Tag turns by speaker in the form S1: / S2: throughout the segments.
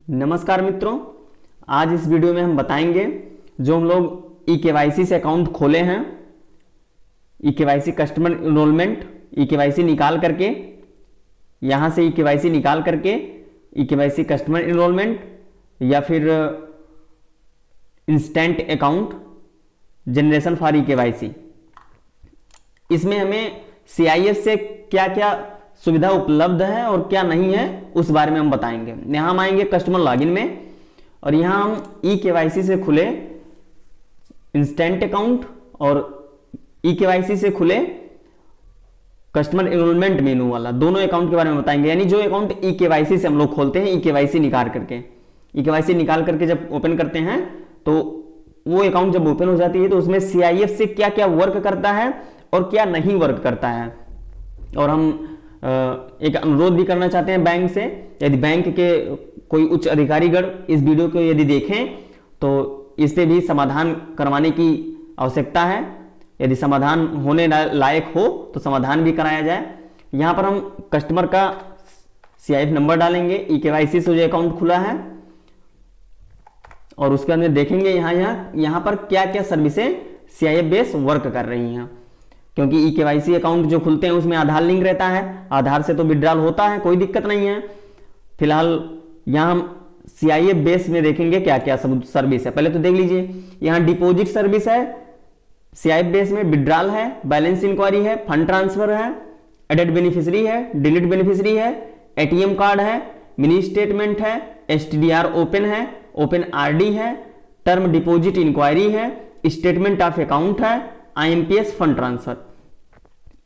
S1: नमस्कार मित्रों, आज इस वीडियो में हम बताएंगे जो हम लोग ई-केवाईसी से अकाउंट खोले हैं, ई-केवाईसी कस्टमर इनरोलमेंट, ई-केवाईसी निकाल करके यहाँ से ई-केवाईसी निकाल करके ई-केवाईसी कस्टमर इनरोलमेंट या फिर instant account generation for e-KYC, इसमें हमें CIF से क्या क्या सुविधा उपलब्ध है और क्या नहीं है उस बारे में हम बताएंगे। यहां हम आएंगे कस्टमर लॉगिन में और यहां हम ई-केवाईसी से खुले इंस्टेंट अकाउंट और ई-केवाईसी से खुले कस्टमर एनरोलमेंट मेनू वाला, दोनों अकाउंट के बारे में बताएंगे। यानी जो अकाउंट ई-केवाईसी से हम लोग खोलते हैं, ई-केवाईसी निकाल करके जब ओपन करते हैं तो वो अकाउंट जब ओपन हो जाती है तो उसमें CIF से क्या क्या वर्क करता है और क्या नहीं वर्क करता है। और हम एक अनुरोध भी करना चाहते हैं बैंक से, यदि बैंक के कोई उच्च अधिकारीगण इस वीडियो को यदि देखें तो इस पे भी समाधान करवाने की आवश्यकता है। यदि समाधान होने लायक हो तो समाधान भी कराया जाए। यहाँ पर हम कस्टमर का CIF नंबर डालेंगे, ई-केवाईसी से जो अकाउंट खुला है, और उसके अंदर देखेंगे यहाँ पर क्या क्या सर्विसें CIF बेस वर्क कर रही हैं। क्योंकि ई-केवाईसी अकाउंट जो खुलते हैं उसमें आधार लिंक रहता है, आधार से तो विड्रॉल होता है, कोई दिक्कत नहीं है। फिलहाल यहाँ हम CIF बेस में देखेंगे क्या क्या सब सर्विस है। पहले तो देख लीजिए, यहाँ डिपॉजिट सर्विस है, CIF बेस में विड्रॉल है, बैलेंस इंक्वायरी है, फंड ट्रांसफर है, एडेड बेनिफिशियरी है, डिलीट बेनिफिशियरी है, ATM कार्ड है, मिनी स्टेटमेंट है, STDR ओपन है, ओपन RD है, टर्म डिपॉजिट इंक्वायरी है, स्टेटमेंट ऑफ अकाउंट है, IMPS फंड ट्रांसफर।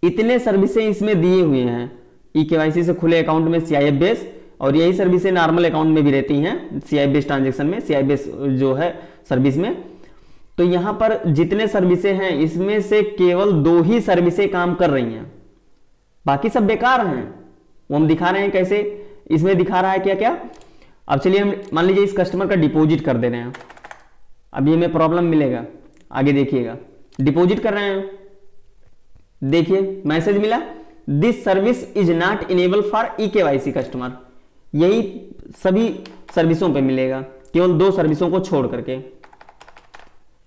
S1: इतने सर्विसें इसमें दिए हुए हैं ई-केवाईसी से खुले अकाउंट में CIF बेस, और यही सर्विसें नॉर्मल अकाउंट में भी रहती हैं CIF बेस ट्रांजैक्शन में, CIF बेस जो है सर्विस में। तो यहां पर जितने सर्विसें हैं इसमें से केवल 2 ही सर्विसें काम कर रही हैं, बाकी सब बेकार हैं। वो हम दिखा रहे हैं कैसे, इसमें दिखा रहा है क्या क्या। अब चलिए हम मान लीजिए इस कस्टमर का डिपॉजिट कर दे रहे हैं, अब ये हमें प्रॉब्लम मिलेगा, आगे देखिएगा। डिपॉजिट कर रहे हैं, देखिए मैसेज मिला, this service is not enable for e-KYC customer. यही सभी सर्विसों पे मिलेगा, केवल 2 सर्विसों को छोड़ करके।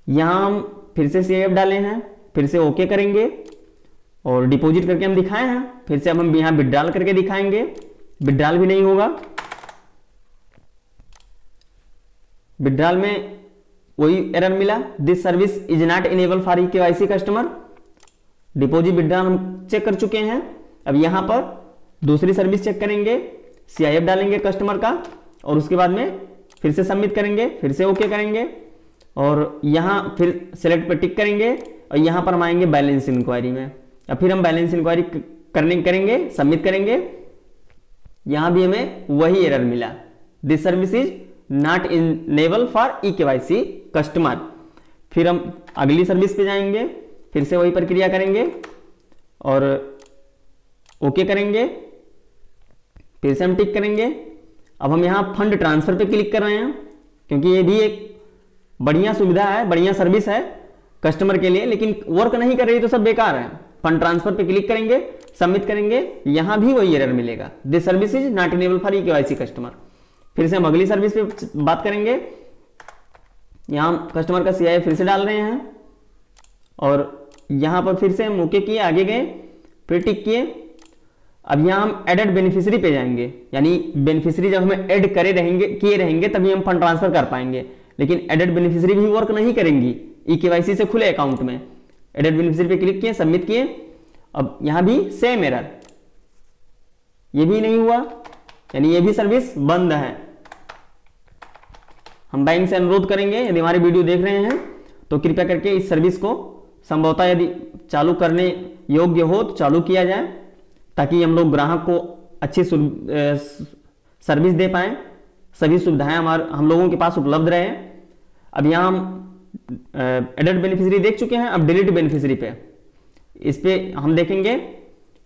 S1: यहां हम फिर से CIF डाले हैं, फिर से ओके करेंगे और डिपॉजिट करके हम दिखाए हैं। फिर से अब हम यहां विड्रॉल करके दिखाएंगे, विड्रॉल भी नहीं होगा। विड्रॉल में वही एरर मिला, this service is not enable for e-KYC customer. Deposit withdrawal हम चेक कर चुके हैं। अब यहां पर दूसरी सर्विस चेक करेंगे, CIF डालेंगे कस्टमर का और उसके बाद में फिर से सबमिट करेंगे, फिर से ओके करेंगे और यहां फिर सेलेक्ट पर टिक करेंगे और यहां पर हम आएंगे बैलेंस इंक्वायरी में। अब फिर हम बैलेंस इंक्वायरी करेंगे, सबमिट करेंगे। यहां भी हमें वही एरर मिला, this service is not enable for e-KYC customer. फिर हम अगली सर्विस पे जाएंगे, फिर से वही प्रक्रिया करेंगे और ओके करेंगे, फिर से हम टिक करेंगे। अब हम यहाँ फंड ट्रांसफर पे क्लिक कर रहे हैं क्योंकि ये भी एक बढ़िया सुविधा है, बढ़िया सर्विस है कस्टमर के लिए, लेकिन वर्क नहीं कर रही तो सब बेकार है। फंड ट्रांसफर पे क्लिक करेंगे, सबमिट करेंगे, यहां भी वही एरर मिलेगा, this service is not enable for e-KYC customer. फिर से हम अगली सर्विस पे बात करेंगे। यहां कस्टमर का CIF फिर से डाल रहे हैं और यहां पर फिर से हम ओके किए, आगे गए, फिर टिक किए। अब यहां हम एडेड बेनिफिशियरी पे जाएंगे, यानी बेनिफिशियरी जब हमें ऐड किए रहेंगे तभी हम फंड ट्रांसफर कर पाएंगे, लेकिन एडेड बेनिफिशियरी भी वर्क नहीं करेंगी ई-केवाईसी से खुले अकाउंट में। एडेड बेनिफिशियरी पे क्लिक किए, सबमिट किए, अब यहां भी सेम एरर, ये भी नहीं हुआ, यानी ये भी सर्विस बंद है। हम बैंक से अनुरोध करेंगे, यदि हमारी वीडियो देख रहे हैं तो कृपया करके इस सर्विस को संभवतः यदि चालू करने योग्य हो तो चालू किया जाए, ताकि हम लोग ग्राहक को अच्छी सर्विस दे पाएं, सभी सुविधाएं हम लोगों के पास उपलब्ध रहे। अब यहाँ हम एडेड बेनिफिशियरी देख चुके हैं, अब डिलीट बेनिफिशियरी पे, इस पे हम देखेंगे,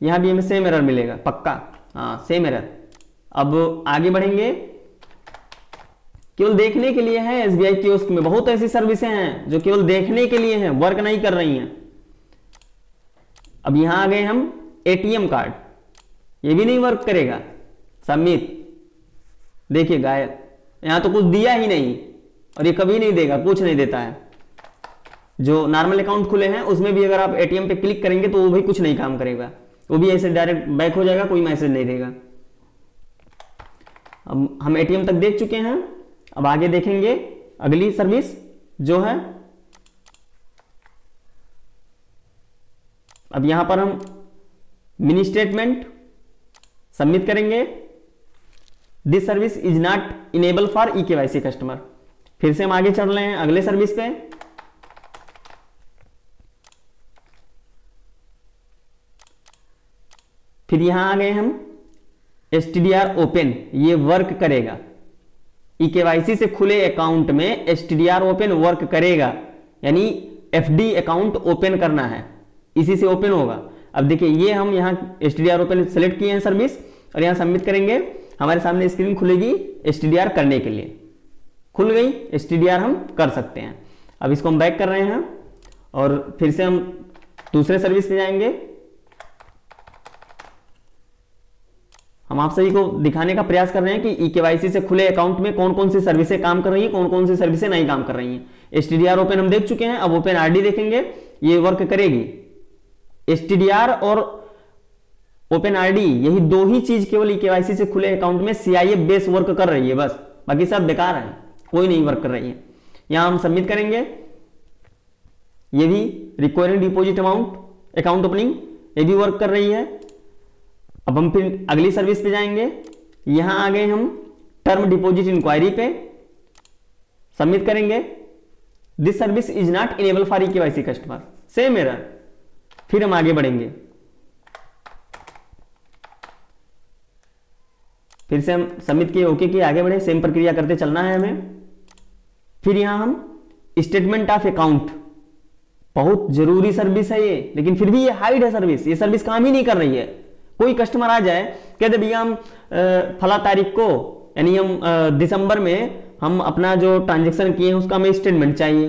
S1: यहाँ भी हमें सेम एरर मिलेगा पक्का, हाँ सेम एरर। अब आगे बढ़ेंगे, केवल देखने के लिए है। SBI कियोस्क में बहुत ऐसी सर्विसें हैं जो केवल देखने के लिए हैं, वर्क नहीं कर रही हैं। अब यहां आ गए हम ATM कार्ड, ये भी नहीं वर्क करेगा, सबमिट, देखिए गायब, यहां तो कुछ दिया ही नहीं, और ये कभी नहीं देगा, कुछ नहीं देता है। जो नॉर्मल अकाउंट खुले हैं उसमें भी अगर आप एटीएम पे क्लिक करेंगे तो वो भी कुछ नहीं काम करेगा, वो भी ऐसे डायरेक्ट बैक हो जाएगा, कोई मैसेज नहीं देगा। अब हम एटीएम तक देख चुके हैं, अब आगे देखेंगे अगली सर्विस जो है। अब यहां पर हम मिनी स्टेटमेंट सबमिट करेंगे। This service is not enable for eKYC customer. फिर से हम आगे चल रहे हैं अगले सर्विस पे। फिर यहां आ गए हम STDR ओपन, ये वर्क करेगा। eKYC से खुले अकाउंट में STDR ओपन वर्क करेगा, यानी FD अकाउंट ओपन करना है, इसी से ओपन होगा। अब देखिए ये हम यहां STDR ओपन सेलेक्ट किए हैं सर्विस, और यहां सबमिट करेंगे, हमारे सामने स्क्रीन खुलेगी STDR करने के लिए। खुल गई STDR, हम कर सकते हैं। अब इसको हम बैक कर रहे हैं और फिर से हम दूसरे सर्विस पे जाएंगे। हम आप सभी को दिखाने का प्रयास कर रहे हैं कि eKYC से खुले अकाउंट में कौन कौन सी सर्विसें काम कर रही हैं, कौन कौन सी सर्विसें नहीं काम कर रही हैं। STDR ओपन हम देख चुके हैं, अब ओपन RD देखेंगे, ये वर्क करेगी। STDR और ओपन RD, यही दो ही चीज केवल eKYC से खुले अकाउंट में CIF बेस वर्क कर रही है, बस बाकी सब बेकार है, कोई नहीं वर्क कर रही है। यहां हम सबमिट करेंगे, ये भी requiring deposit amount account opening, ये भी वर्क कर रही है। अब हम फिर अगली सर्विस पे जाएंगे, यहां आ गए हम टर्म डिपॉजिट इंक्वायरी पे, सबमिट करेंगे। This service is not enable for eKYC customer, same error. फिर हम आगे बढ़ेंगे, फिर से हम सबमिट किए, ओके किए, आगे बढ़े, सेम प्रक्रिया करते चलना है हमें। फिर यहां हम स्टेटमेंट ऑफ अकाउंट, बहुत जरूरी सर्विस है ये, लेकिन फिर भी ये हाइड है सर्विस, ये सर्विस काम ही नहीं कर रही है। कोई कस्टमर आ जाए, कहते भैया हम फला तारीख को, यानी हम दिसंबर में हम अपना जो ट्रांजेक्शन किए हैं उसका हमें स्टेटमेंट चाहिए।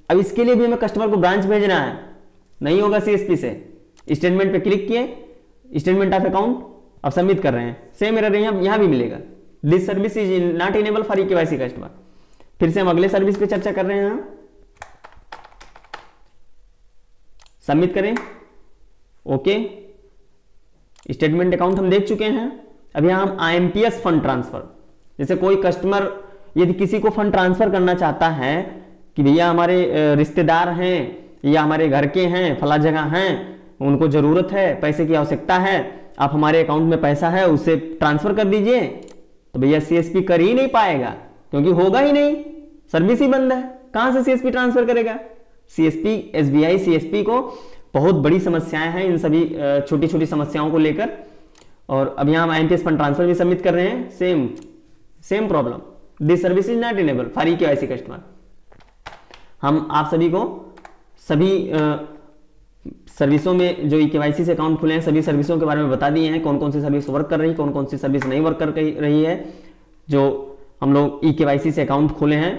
S1: अब इसके लिए भी हमें कस्टमर को ब्रांच भेजना है, नहीं होगा CSP से। स्टेटमेंट पे क्लिक किए, स्टेटमेंट ऑफ अकाउंट, अब सबमिट कर रहे हैं, सेम एरर यहां भी मिलेगा। This service is not enable for eKYC customer. फिर से हम अगले सर्विस पे चर्चा कर रहे हैं, सबमिट करें, ओके। स्टेटमेंट अकाउंट हम देख चुके हैं। अब यहां हम IMPS फंड ट्रांसफर, जैसे कोई कस्टमर यदि किसी को फंड ट्रांसफर करना चाहता है कि भैया हमारे रिश्तेदार हैं या हमारे घर के हैं, फला जगह हैं, उनको जरूरत है, पैसे की आवश्यकता है, आप हमारे अकाउंट में पैसा है उसे ट्रांसफर कर दीजिए, तो भैया CSP कर ही नहीं पाएगा, क्योंकि होगा ही नहीं, सर्विस ही बंद है, कहां से CSP ट्रांसफर करेगा। CSP SBI CSP को बहुत बड़ी समस्याएं हैं, इन सभी छोटी छोटी समस्याओं को लेकर। और अब यहां हम IMPS फंड ट्रांसफर भी सबमिट कर रहे हैं, same problem, this service is not enable for eKYC customer. हम आप सभी को सभी सर्विसों में जो eKYC से अकाउंट खुले हैं, सभी सर्विसों के बारे में बता दिए हैं, कौन कौन सी सर्विस वर्क कर रही है, कौन कौन सी सर्विस नहीं वर्क कर रही है। जो हम लोग eKYC से अकाउंट खोले हैं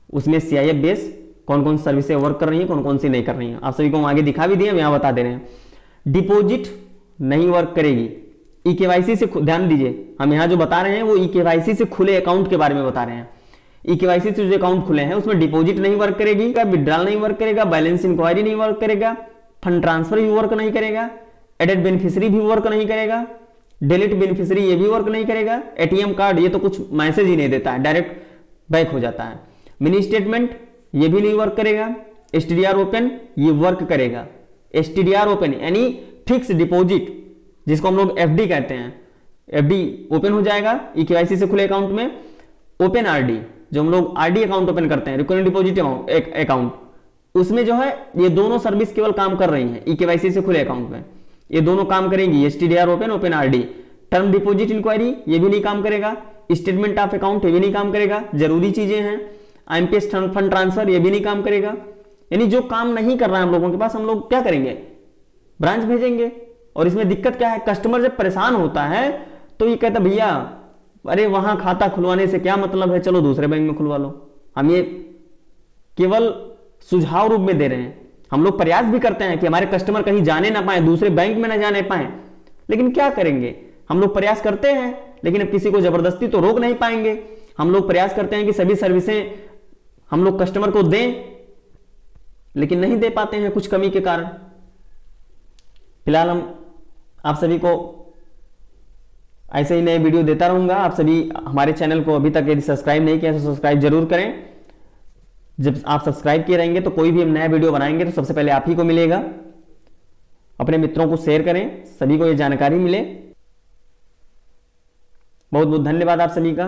S1: उसमें CIF बेस कौन कौन सी सर्विसें वर्क कर रही हैं, कौन कौन सी नहीं कर रही हैं, आप सभी को हम आगे दिखा भी दिए, हम यहाँ बता दे रहे हैं। डिपॉजिट नहीं वर्क करेगी eKYC से, ध्यान दीजिए, हम यहाँ जो बता रहे हैं वो eKYC से खुले अकाउंट के बारे में बता रहे हैं। eKYC से जो अकाउंट खुले हैं उसमें डिपॉजिट नहीं वर्क करेगी, विड्रॉल नहीं वर्क करेगा, बैलेंस इंक्वायरी नहीं वर्क करेगा, फंड ट्रांसफर भी वर्क नहीं करेगा, एडेड बेनिफिशियरी भी वर्क नहीं करेगा, डिलीट बेनिफिशियरी ये भी वर्क नहीं करेगा, ATM कार्ड ये तो कुछ मैसेज ही नहीं देता है, डायरेक्ट बैक हो जाता है, मिनी स्टेटमेंट ये भी नहीं वर्क करेगा, STDR ओपन ये वर्क करेगा। STDR ओपन यानी फिक्स डिपॉजिट, जिसको हम लोग FD कहते हैं, FD ओपन हो जाएगा eKYC से खुले अकाउंट में। ओपन RD, जो हम लोग RD अकाउंट ओपन करते हैं, रिकरिंग डिपॉजिट अकाउंट, उसमें जो है ये दोनों सर्विस केवल काम कर रही हैं eKYC से खुले अकाउंट में, ये दोनों काम करेंगी, STDR open RD। Term deposit inquiry ये भी नहीं काम करेगा, स्टेटमेंट ऑफ अकाउंट ये भी नहीं काम करेगा, जरूरी चीजें हैं। IMPS फंड ट्रांसफर ये भी नहीं काम करेगा। यानी जो काम नहीं कर रहा है हम लोगों के पास, हम लोग क्या करेंगे, ब्रांच भेजेंगे। और इसमें दिक्कत क्या है, कस्टमर जब परेशान होता है तो ये कहता भैया अरे वहां खाता खुलवाने से क्या मतलब है, चलो दूसरे बैंक में खुलवा लो। हम ये केवल सुझाव रूप में दे रहे हैं, हम लोग प्रयास भी करते हैं कि हमारे कस्टमर कहीं जाने ना पाए, दूसरे बैंक में ना जाने पाए, लेकिन क्या करेंगे, हम लोग प्रयास करते हैं लेकिन अब किसी को जबरदस्ती तो रोक नहीं पाएंगे। हम लोग प्रयास करते हैं कि सभी सर्विसें हम लोग कस्टमर को दें, लेकिन नहीं दे पाते हैं कुछ कमी के कारण। फिलहाल हम आप सभी को ऐसे ही नए वीडियो देता रहूंगा। आप सभी हमारे चैनल को अभी तक यदि सब्सक्राइब नहीं किया तो सब्सक्राइब जरूर करें। जब आप सब्सक्राइब किए रहेंगे तो कोई भी हम नया वीडियो बनाएंगे तो सबसे पहले आप ही को मिलेगा। अपने मित्रों को शेयर करें, सभी को ये जानकारी मिले। बहुत बहुत धन्यवाद आप सभी का।